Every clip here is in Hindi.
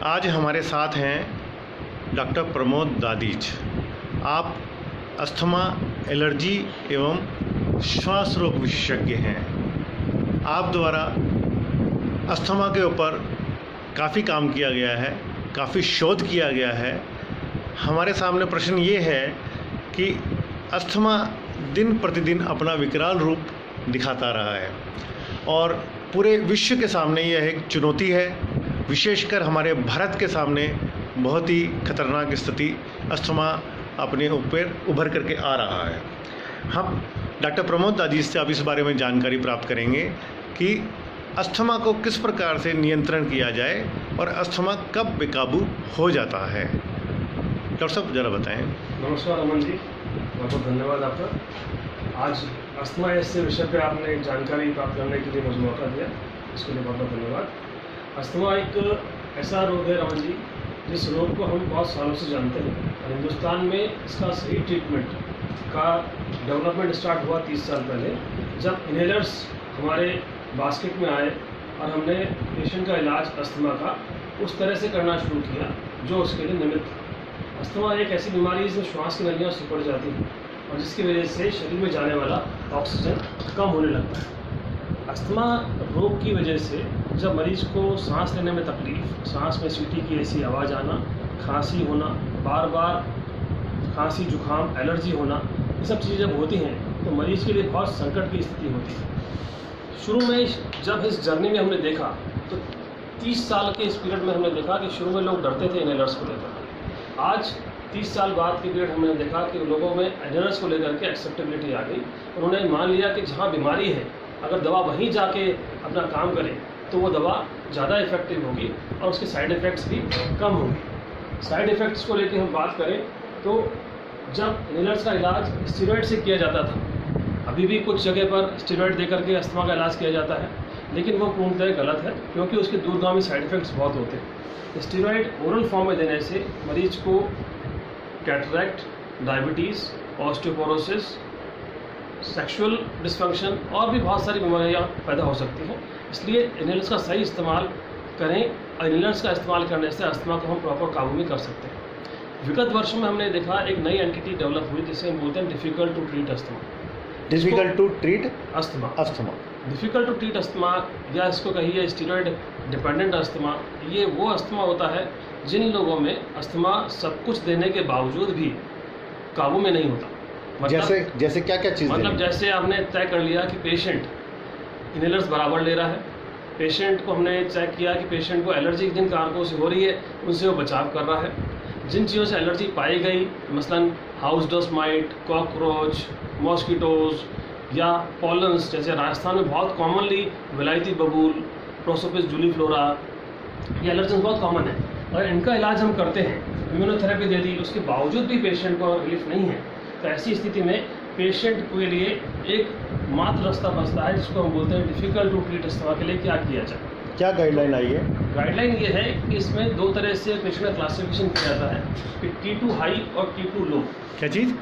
आज हमारे साथ हैं डॉक्टर प्रमोद दादीज। आप अस्थमा, एलर्जी एवं श्वास रोग विशेषज्ञ हैं। आप द्वारा अस्थमा के ऊपर काफ़ी काम किया गया है, काफ़ी शोध किया गया है। हमारे सामने प्रश्न ये है कि अस्थमा दिन प्रतिदिन अपना विकराल रूप दिखाता रहा है और पूरे विश्व के सामने यह एक चुनौती है। विशेषकर हमारे भारत के सामने बहुत ही खतरनाक स्थिति अस्थमा अपने ऊपर उभर करके आ रहा है। हम डॉक्टर प्रमोद दादीज से अब इस बारे में जानकारी प्राप्त करेंगे कि अस्थमा को किस प्रकार से नियंत्रण किया जाए और अस्थमा कब बेकाबू हो जाता है। डॉक्टर साहब ज़रा बताएं। नमस्कार अमन जी, बहुत बहुत धन्यवाद आपका। आज अस्थमा ऐसे विषय पे आपने जानकारी प्राप्त करने के लिए मुझे मौका दिया, इसके लिए बहुत बहुत धन्यवाद। अस्थमा एक ऐसा रोग है रमन जी, जिस रोग को हम बहुत सालों से जानते हैं और हिंदुस्तान में इसका सही ट्रीटमेंट का डेवलपमेंट स्टार्ट हुआ 30 साल पहले, जब इनहेलर्स हमारे बास्केट में आए और हमने पेशेंट का इलाज अस्थमा का उस तरह से करना शुरू किया जो उसके लिए निमित्त था। अस्थमा एक ऐसी बीमारी है जिसमें श्वास की नलियाँ सिकुड़ जाती हैं और जिसकी वजह से शरीर में जाने वाला ऑक्सीजन कम होने लगता है। अस्थमा रोग की वजह से जब मरीज को सांस लेने में तकलीफ, सांस में सीटी की ऐसी आवाज़ आना, खांसी होना, बार बार खांसी, जुकाम, एलर्जी होना, ये सब चीज़ें जब होती हैं तो मरीज के लिए बहुत संकट की स्थिति होती है। शुरू में जब इस जर्नी में हमने देखा तो 30 साल के इस पीरियड में हमने देखा कि शुरू में लोग डरते थे इनहेलर्स को लेकर। आज 30 साल बाद के पीरियड हमने देखा कि लोगों में इनहेलर्स को लेकर के एक्सेप्टेबिलिटी आ गई। उन्होंने मान लिया कि जहाँ बीमारी है अगर दवा वहीं जाके अपना काम करे तो वो दवा ज़्यादा इफेक्टिव होगी और उसके साइड इफ़ेक्ट्स भी कम होंगे। साइड इफ़ेक्ट्स को लेकर हम बात करें तो जब इनहेलर्स का इलाज स्टेरॉइड से किया जाता था, अभी भी कुछ जगह पर स्टेरॉइड देकर के अस्थमा का इलाज किया जाता है, लेकिन वो पूर्णतः गलत है क्योंकि उसके दूरगामी साइड इफ़ेक्ट्स बहुत होते हैं। स्टेरॉइड ओरल फॉर्म में देने से मरीज को cataract, diabetes, osteoporosis, sexual dysfunction और भी बहुत सारी बीमारियां पैदा हो सकती हैं। इसलिए इनहेलर्स का सही इस्तेमाल करें और इनहेलर्स का इस्तेमाल करने से अस्थमा को हम प्रॉपर काबू में कर सकते हैं। विगत वर्षों में हमने देखा एक नई एंटिटी डेवलप हुई जिसे हम बोलते हैं difficult to treat asthma. Difficult to treat asthma, difficult to treat asthma या इसको कहिए स्टेरॉइड डिपेंडेंट अस्थमा। ये वो अस्थमा होता है जिन लोगों में अस्थमा सब कुछ देने के बावजूद भी काबू में नहीं होता। मतलब जैसे क्या क्या चीज़, मतलब जैसे आपने तय कर लिया कि पेशेंट इनहेलर्स बराबर ले रहा है, पेशेंट को हमने चेक किया कि पेशेंट को एलर्जी जिन कारकों से हो रही है उनसे वो बचाव कर रहा है। जिन चीज़ों से एलर्जी पाई गई, मसलन house dust might, cockroach, mosquitoes या पॉलन्स, जैसे राजस्थान में बहुत कॉमनली विलायती बबूल, प्रोसोपिस जूलीफ्लोरा, ये एलर्जन बहुत कॉमन है और इनका इलाज हम करते हैं, इम्यूनोथेरेपी दे दी, उसके बावजूद भी पेशेंट को रिलीफ नहीं है। तो ऐसी स्थिति में पेशेंट के लिए एक मात्र रास्ता बचता है जिसको हम बोलते हैं डिफ़िकल्ट टू ट्रीट अस्थमा के लिए क्या किया जाए। क्या गाइडलाइन आई है? गाइडलाइन ये है कि इसमें दो तरह से पेशेंट का क्लासिफिकेशन किया जाता है कि T2 हाई और T2 लो। क्या चीज़?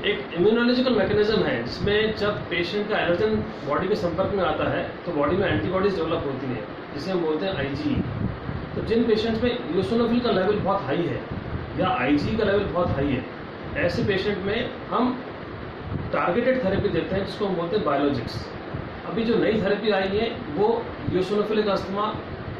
एक इम्यूनोलॉजिकल मैकेनिज्म है जिसमें जब पेशेंट का एलर्जन बॉडी के संपर्क में आता है तो बॉडी में एंटीबॉडीज डेवलप होती हैं जिसे हम बोलते हैं IgE। तो जिन पेशेंट्स में इओसिनोफिल का लेवल बहुत हाई है या IgE का लेवल बहुत हाई है, ऐसे पेशेंट में हम टारगेटेड थेरेपी देते हैं जिसको हम बोलते हैं बायोलॉजिक्स। अभी जो नई थेरेपी आई है वो eosinophilic asthma,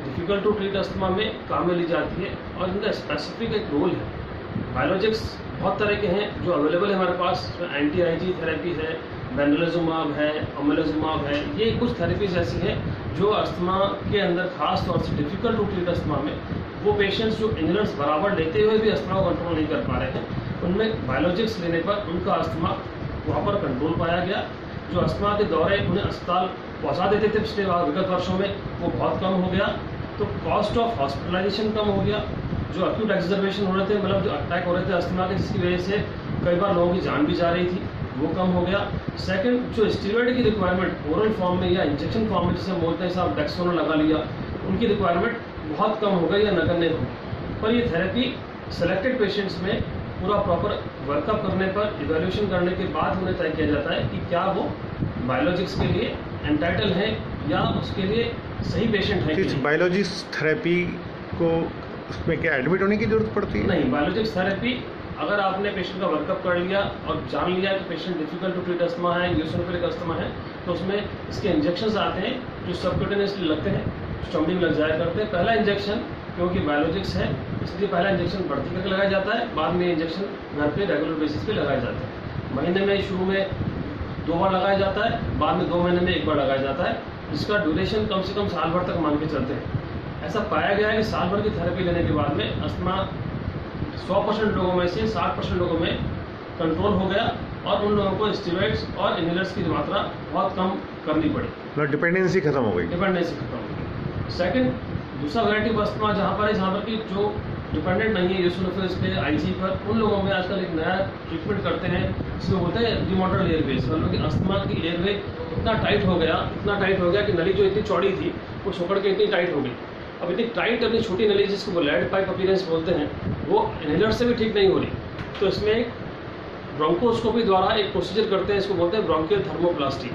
difficult to treat asthma में काम में ली जाती है और इनका स्पेसिफिक एक रोल है। बायोलॉजिक्स बहुत तरह के हैं जो अवेलेबल है हमारे पास, इसमें एंटी IgE थेरेपी है, बेनलेजुमाब है, अमेलेजुमाब है। ये कुछ थेरेपीज ऐसी हैं जो अस्थमा के अंदर खास तौर से डिफ़िकल्ट टू ट्रीट अस्थमा में वो पेशेंट्स जो इनहेलर्स बराबर लेते हुए भी अस्थमा को कंट्रोल नहीं कर पा रहे हैं, उनमें बायोलॉजिक्स लेने पर उनका अस्थमा वहाँ पर कंट्रोल पाया गया। जो अस्थमा के दौरे उन्हें अस्पताल पहुँचा देते थे पिछले विगत वर्षों में, वो बहुत कम हो गया। तो कॉस्ट ऑफ हॉस्पिटलाइजेशन कम हो गया। जो एक्यूट एक्सर्वेशन हो रहे थे, मतलब जो अटैक हो रहे थे अस्थमा के जिसकी वजह से कई बार लोगों की जान भी जा रही थी, वो कम हो गया। सेकंड, जो स्टेरॉइड की रिक्वायरमेंट ओरल फॉर्म में या इंजेक्शन फॉर्म में जिसे हम बोलते हैं साहब डेक्सोनो लगा लिया, उनकी रिक्वायरमेंट बहुत कम हो गई या नगण्य हो गई। पर ये थेरेपी सेलेक्टेड पेशेंट्स में पूरा प्रॉपर वर्कअप करने पर, इवैल्यूएशन करने के बाद उन्हें तय किया जाता है कि क्या वो बायोलॉजिक्स के लिए एंटाइटल है या उसके लिए सही पेशेंट है। बायोलॉजिक्स थेरेपी को उसमें क्या एडमिट होने की ज़रूरत पड़ती है? नहीं, बायोलॉजिक्स थेरेपी अगर आपने पेशेंट का वर्कअप कर लिया और जान लिया कि patient difficult to treat asthma है, यूसिनोफिलिक अस्थमा है, तो उसमें इसके इंजेक्शंस आते हैं जो सबक्यूटेनियसली लगते हैं, स्टमनी में लग जाया करते हैं। पहला इंजेक्शन, क्योंकि बायोलॉजिक्स है इसलिए पहला इंजेक्शन भर्ती करके लगाया जाता है, बाद में इंजेक्शन घर पे रेगुलर बेसिस पे लगाया जाता है। महीने में शुरू में 2 बार लगाया जाता है, बाद में 2 महीने में 1 बार लगाया जाता है, जिसका ड्यूरेशन कम से कम साल भर तक मान के चलते हैं। ऐसा पाया गया है कि साल भर की थेरेपी लेने के बाद में अस्थमा 100% लोगों में से 60% लोगों में कंट्रोल हो गया और उन लोगों को स्टेरॉइड्स और इनहेलर्स की मात्रा बहुत कम करनी पड़ी, मतलब डिपेंडेंसी खत्म हो गई। डिपेंडेंसी खत्म हो गई। सेकंड, दूसरा वैरायटी ऑफ अस्थमा जहाँ पर कि जो डिपेंडेंट नहीं है यूसिनोफिलिस पे, आईजी पर, उन लोगों में आजकल एक नया ट्रीटमेंट करते हैं जिसको बोलते हैं रिमोडल एयरवेज। मतलब कि अस्थमा की एयरवे इतना टाइट हो गया कि नली जो इतनी चौड़ी थी वो छोकड़ के इतनी टाइट हो गई। अब इतनी टाइट अपनी छोटी नली जिसको वो लेड पाइप अपीयरेंस बोलते हैं, वो इनहेलर से भी ठीक नहीं हो रही। तो इसमें एक ब्रोंकोस्कोपी द्वारा एक प्रोसीजर करते हैं, इसको बोलते हैं ब्रोंकियल थर्मोप्लास्टी।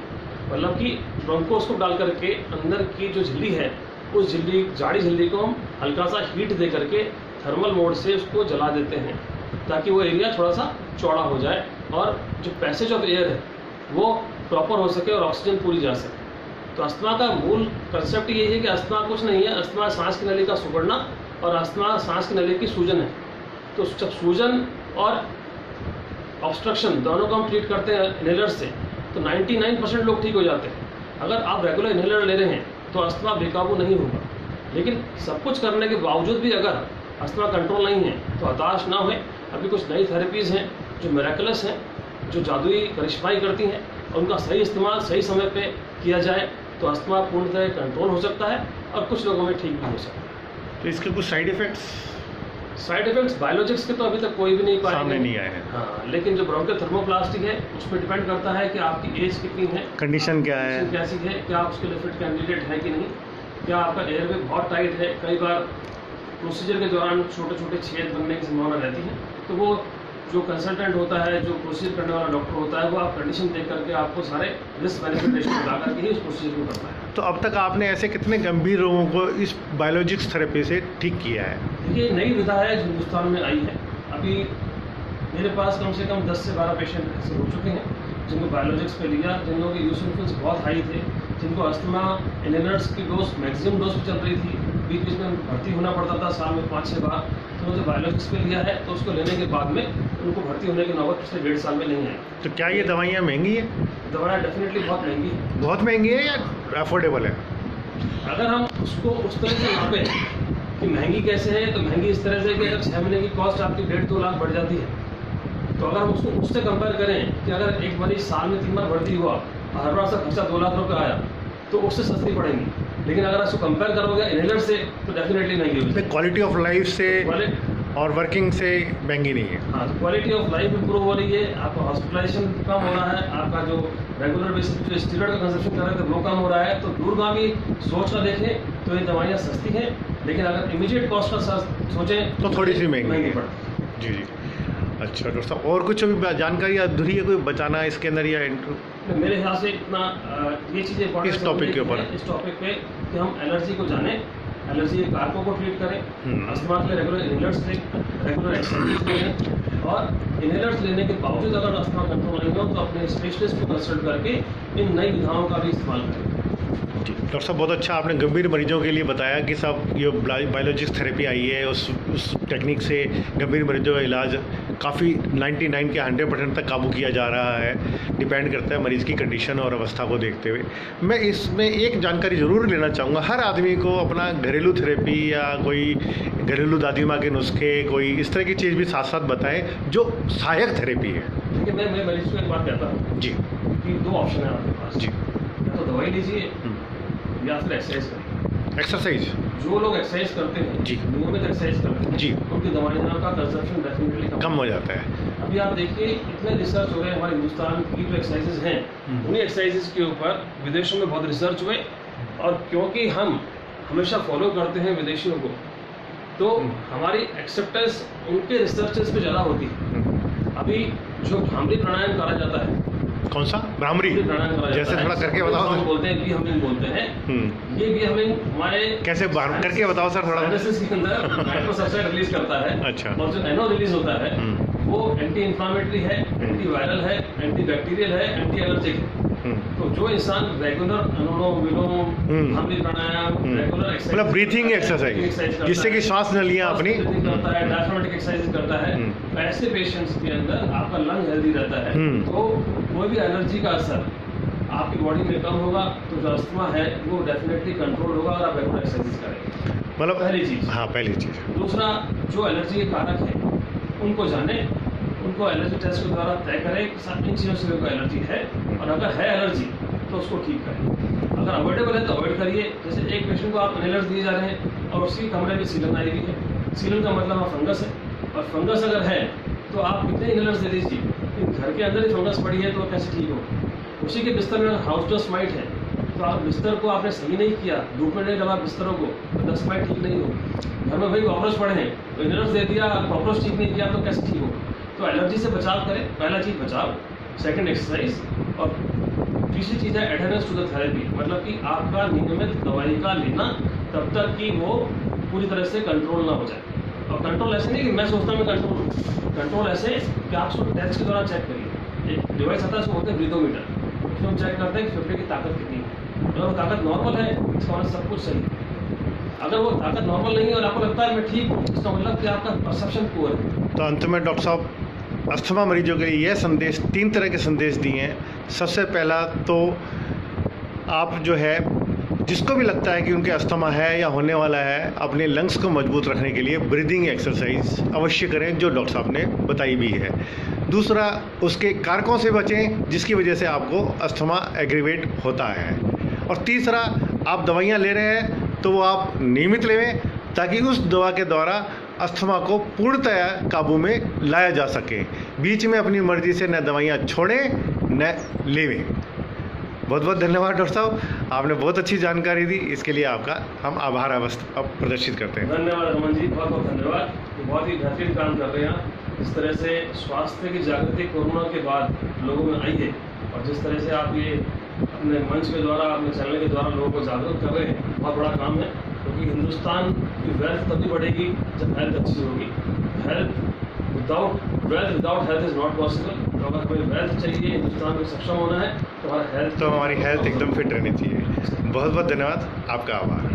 मतलब कि ब्रोंकोस्कोप डाल करके अंदर की जो झिल्ली है उस जाड़ी झिल्ली को हम हल्का सा हीट दे करके थर्मल मोड से उसको जला देते हैं ताकि वो एरिया थोड़ा सा चौड़ा हो जाए और जो पैसेज ऑफ एयर है वो प्रॉपर हो सके और ऑक्सीजन पूरी जा सके। तो अस्थमा का मूल कंसेप्ट ये है कि अस्थमा कुछ नहीं है, अस्थमा सांस की नली का सुगड़ना और अस्थमा सांस की नली की सूजन है। तो जब सूजन और ऑब्स्ट्रक्शन दोनों को हम ट्रीट करते हैं इनहेलर से तो 99% लोग ठीक हो जाते हैं। अगर आप रेगुलर इनहेलर ले रहे हैं तो अस्थमा बेकाबू नहीं होगा, लेकिन सब कुछ करने के बावजूद भी अगर अस्थमा कंट्रोल नहीं है तो हताश ना होए। अभी कुछ नई थेरेपीज़ हैं जो मिरेकलस हैं, जो जादुई करिश्माई करती हैं, और उनका सही इस्तेमाल सही समय पे किया जाए तो अस्थमा पूर्णतः कंट्रोल हो सकता है और कुछ लोगों में ठीक भी हो सकता है। तो इसके कुछ साइड इफेक्ट्स बायोलॉजिक्स के तो अभी तक कोई भी नहीं पाए, सामने नहीं आए हैं। हाँ, लेकिन जो ब्रोंकियल थर्मोप्लास्टी है उस पर डिपेंड करता है कि आपकी एज कितनी है, कंडीशन क्या है, कैसी है, क्या आप उसके लिए फिट कैंडिडेट है कि नहीं, क्या आपका एयरवे बहुत टाइट है। कई बार प्रोसीजर के दौरान छोटे छोटे छेद बनने की संभावना रहती है, तो वो जो कंसल्टेंट होता है, जो प्रोसीजर करने वाला डॉक्टर होता है, वो आप कंडीशन देख करके आपको सारे रिस्क बेनिफिट रेशियो लगा करके ही उस प्रोसीजर को करता है। तो अब तक आपने ऐसे कितने गंभीर रोगों को इस बायोलॉजिक्स थेरेपी से ठीक किया है? ये नई विधा है जो हिंदुस्तान में आई है। अभी मेरे पास कम से कम 10 से 12 पेशेंट ऐसे हो चुके हैं जिनको बायोलॉजिक्स पे लिया, जिन लोगों के यूसिनोफिल्स बहुत हाई थे, जिनको अस्थमा इनहेलर्स की डोज मैक्सिमम डोज पे चल रही थी, बीच बीच में भर्ती होना पड़ता था साल में 5-6 बार। तो उन्होंने बायोलॉजिक्स पे लिया है तो उसको लेने के बाद में उनको भर्ती होने की नौबत पिछले 1.5 साल में नहीं आई। तो क्या ये दवाइयाँ महंगी हैं? दवाएँ डेफिनेटली बहुत महंगी है। बहुत महंगी है या अफोर्डेबल है? अगर हम उसको उस तरह से नापें कि महंगी कैसे है, तो महंगी इस तरह से कि अगर 6 महीने की कॉस्ट आपकी 1.5-2 लाख बढ़ जाती है, तो अगर हम उसको उससे कंपेयर करें कि अगर एक मरीज साल में 3 बार भर्ती हुआ और हर बार से खर्चा 2 लाख रुपये आया तो उससे सस्ती पड़ेंगी। लेकिन अगर उसको कंपेयर करोगे इनहेलर से तो डेफिनेटली महंगी होगी। क्वालिटी ऑफ लाइफ से और वर्किंग से महंगी नहीं है। हाँ, तो क्वालिटी ऑफ लाइफ इंप्रूव हो रही है, आपका हॉस्पिटलाइजेशन कम हो रहा है, आपका जो रेगुलर बेसिस जो स्टीरॉइड का कंजप्शन कर रहे थे वो कम हो रहा है। तो दूरगामी सोच का देखें तो ये दवाइयाँ सस्ती हैं, लेकिन अगर इमीडिएट कॉस्ट का सोचें तो थोड़ी सी महंगी पड़ती। जी। अच्छा डॉक्टर साहब, और कुछ अभी जानकारी अधूरी है कोई बचाना इसके अंदर या इंट्रो? मेरे ख्याल से इतना ये चीज़ें इस टॉपिक के ऊपर, इस टॉपिक पे कि हम एलर्जी को जानें, एलर्जी के कारकों को ट्रीट करें, अस्थमा के लिए रेगुलर इनहेलर्स लें, रेगुलर एक्सरसाइज लें, और इनहेलर्स लेने के बावजूद अगर अस्थमा कंट्रोल नहीं हो तो अपने स्पेशलिस्ट को कंसल्ट करके इन नई विधाओं का भी इस्तेमाल करें। जी डॉक्टर साहब, बहुत अच्छा आपने गंभीर मरीजों के लिए बताया कि सब ये बायोलॉजिक्स थेरेपी आई है, उस टेक्निक से गंभीर मरीजों का इलाज काफ़ी 99 के 100% तक काबू किया जा रहा है। डिपेंड करता है मरीज़ की कंडीशन और अवस्था को देखते हुए। मैं इसमें एक जानकारी ज़रूर लेना चाहूँगा, हर आदमी को अपना घरेलू थेरेपी या कोई घरेलू दादी माँ के नुस्खे, कोई इस तरह की चीज़ भी साथ साथ बताएं जो सहायक थेरेपी है। देखिए, मैं मरीज को एक बात कहता हूँ जी कि 2 ऑप्शन है आपके पास। जी, तो दवाई लीजिए या फिर एक्सरसाइज करिए। एक्सरसाइज, जो लोग एक्सरसाइज करते हैं, जी, नियमित एक्सरसाइज करते हैं, जी, उनकी दवाइयों का कंजप्शन डेफिनेटली कम हो जाता है। अभी आप देखिए इतने रिसर्च हो रहे हैं हमारे हिंदुस्तान की जो एक्सरसाइजेज हैं, उन्हीं एक्सरसाइजेज के ऊपर विदेशों में बहुत रिसर्च हुए, और क्योंकि हम हमेशा फॉलो करते हैं विदेशियों को, तो हमारी एक्सेप्टेंस उनके रिसर्चेस पे ज़्यादा होती है। अभी जो भ्रामरी प्राणायाम करा जाता है, कौन सा? भ्रामरी। जैसे थोड़ा करके बताओ। बोलते हैं कि हम बोलते हैं, ये भी हमें हमारे कैसे करके बताओ सर थोड़ा। के अंदर नाइट्रोसल्फाइड रिलीज करता है। अच्छा। और जो एनो रिलीज होता है वो एंटी इंफ्लामेटरी है, एंटी वायरल है, एंटी बैक्टीरियल है, एंटी एलर्जिक है। तो जो इंसान रेगुलर अनुलोम विलोम, भ्रामरी प्राणायाम, रेगुलर एक्सरसाइज, मतलब ब्रीथिंग एक्सरसाइज जिससे कि श्वास नलियां अपनी करता है, डायफ्रामेटिक एक्सरसाइज करता है, ऐसे पेशेंट्स के अंदर आपका लंग हेल्दी रहता है। तो कोई भी एलर्जी का असर आपकी बॉडी में कम होगा, तो जो अस्थमा है वो डेफिनेटली कंट्रोल होगा अगर आप रेगुलर एक्सरसाइज करें। मतलब पहली चीज। हाँ, पहली चीज। दूसरा, जो एलर्जी के कारक है उनको जाने, उनको एलर्जी टेस्ट के द्वारा तय करें कि इन चीज़ों से कोई एलर्जी है, और अगर है एलर्जी तो उसको ठीक करें। अगर अवॉइडेबल है तो अवॉइड करिए। जैसे एक पेशेंट को आप इनहेलर्स दिए जा रहे हैं और उसकी कमरे में सीलन आई हुई है, सीलन का मतलब आप फंगस है, और फंगस अगर है तो आप कितने इनहेलर्स दे दीजिए, घर के अंदर ही फंगस पड़ी है तो कैसे ठीक हो। उसी के बिस्तर में हाउस डस्ट माइट है तो आप बिस्तर को आपने सही नहीं किया, धूप में नहीं दबा बिस्तरों को, तो डस्ट माइट ठीक नहीं हो। घर में भाई कॉकरोच पड़े हैं तो इनहेलर्स दे दिया, कॉकरोच ठीक नहीं किया तो कैसे ठीक हो। तो एलर्जी से बचाव करें, पहला चीज़ बचाव, सेकंड एक्सरसाइज, और तीसरी चीज़ है एडहेरेंस टू द थेरेपी, मतलब कि आपका नियमित दवाई का लेना तब तक कि वो पूरी तरह से कंट्रोल ना हो जाए। और कंट्रोल ऐसे नहीं कि मैं सोचता हूँ मैं कंट्रोल हूँ, कंट्रोल ऐसे कि आप उसको टेस्ट के दौरान चेक करिए। एक डिवाइस आता है उसको बोलते हैं ब्रीथोमीटर, उसमें हम चेक करते हैं कि फेफड़े की ताकत कितनी है। अगर वो ताकत नॉर्मल है इसका मतलब सब कुछ सही है। अगर वो ताकत नॉर्मल नहीं है और आपको लगता है मैं ठीक हूँ, इसका मतलब कि आपका परसेप्शन पुअर है। तो अंत में डॉक्टर साहब अस्थमा मरीजों के लिए यह संदेश, 3 तरह के संदेश दिए हैं। सबसे पहला तो आप जो है जिसको भी लगता है कि उनके अस्थमा है या होने वाला है, अपने लंग्स को मजबूत रखने के लिए ब्रीदिंग एक्सरसाइज अवश्य करें जो डॉक्टर साहब ने बताई भी है। दूसरा, उसके कारकों से बचें जिसकी वजह से आपको अस्थमा एग्रीवेट होता है। और तीसरा, आप दवाइयाँ ले रहे हैं तो वो आप नियमित लें ताकि उस दवा के द्वारा अस्थमा को पूर्णतया काबू में लाया जा सके। बीच में अपनी मर्जी से न दवाइयाँ छोड़ें न लेवें। बहुत बहुत धन्यवाद डॉक्टर साहब, आपने बहुत अच्छी जानकारी दी, इसके लिए आपका हम आभार अब प्रदर्शित करते हैं। धन्यवाद रमन जी, बहुत बहुत धन्यवाद। बहुत ही बेहतरीन काम कर रहे हैं। जिस तरह से स्वास्थ्य की जागृति कोरोना के बाद लोगों में आई है, और जिस तरह से आप ये अपने मंच के द्वारा, अपने चैनल के द्वारा लोगों को जागरूक कर रहे हैं, बहुत बड़ा काम है। क्योंकि हिंदुस्तान की वेल्थ तभी बढ़ेगी जब हेल्थ अच्छी होगी। Wealth without health is not possible. तो अगर कोई वेल्थ चाहिए, हिंदुस्तान को सक्षम होना है, तो हमारी हेल्थ एकदम फिट रहनी चाहिए। बहुत बहुत धन्यवाद, आपका आभार।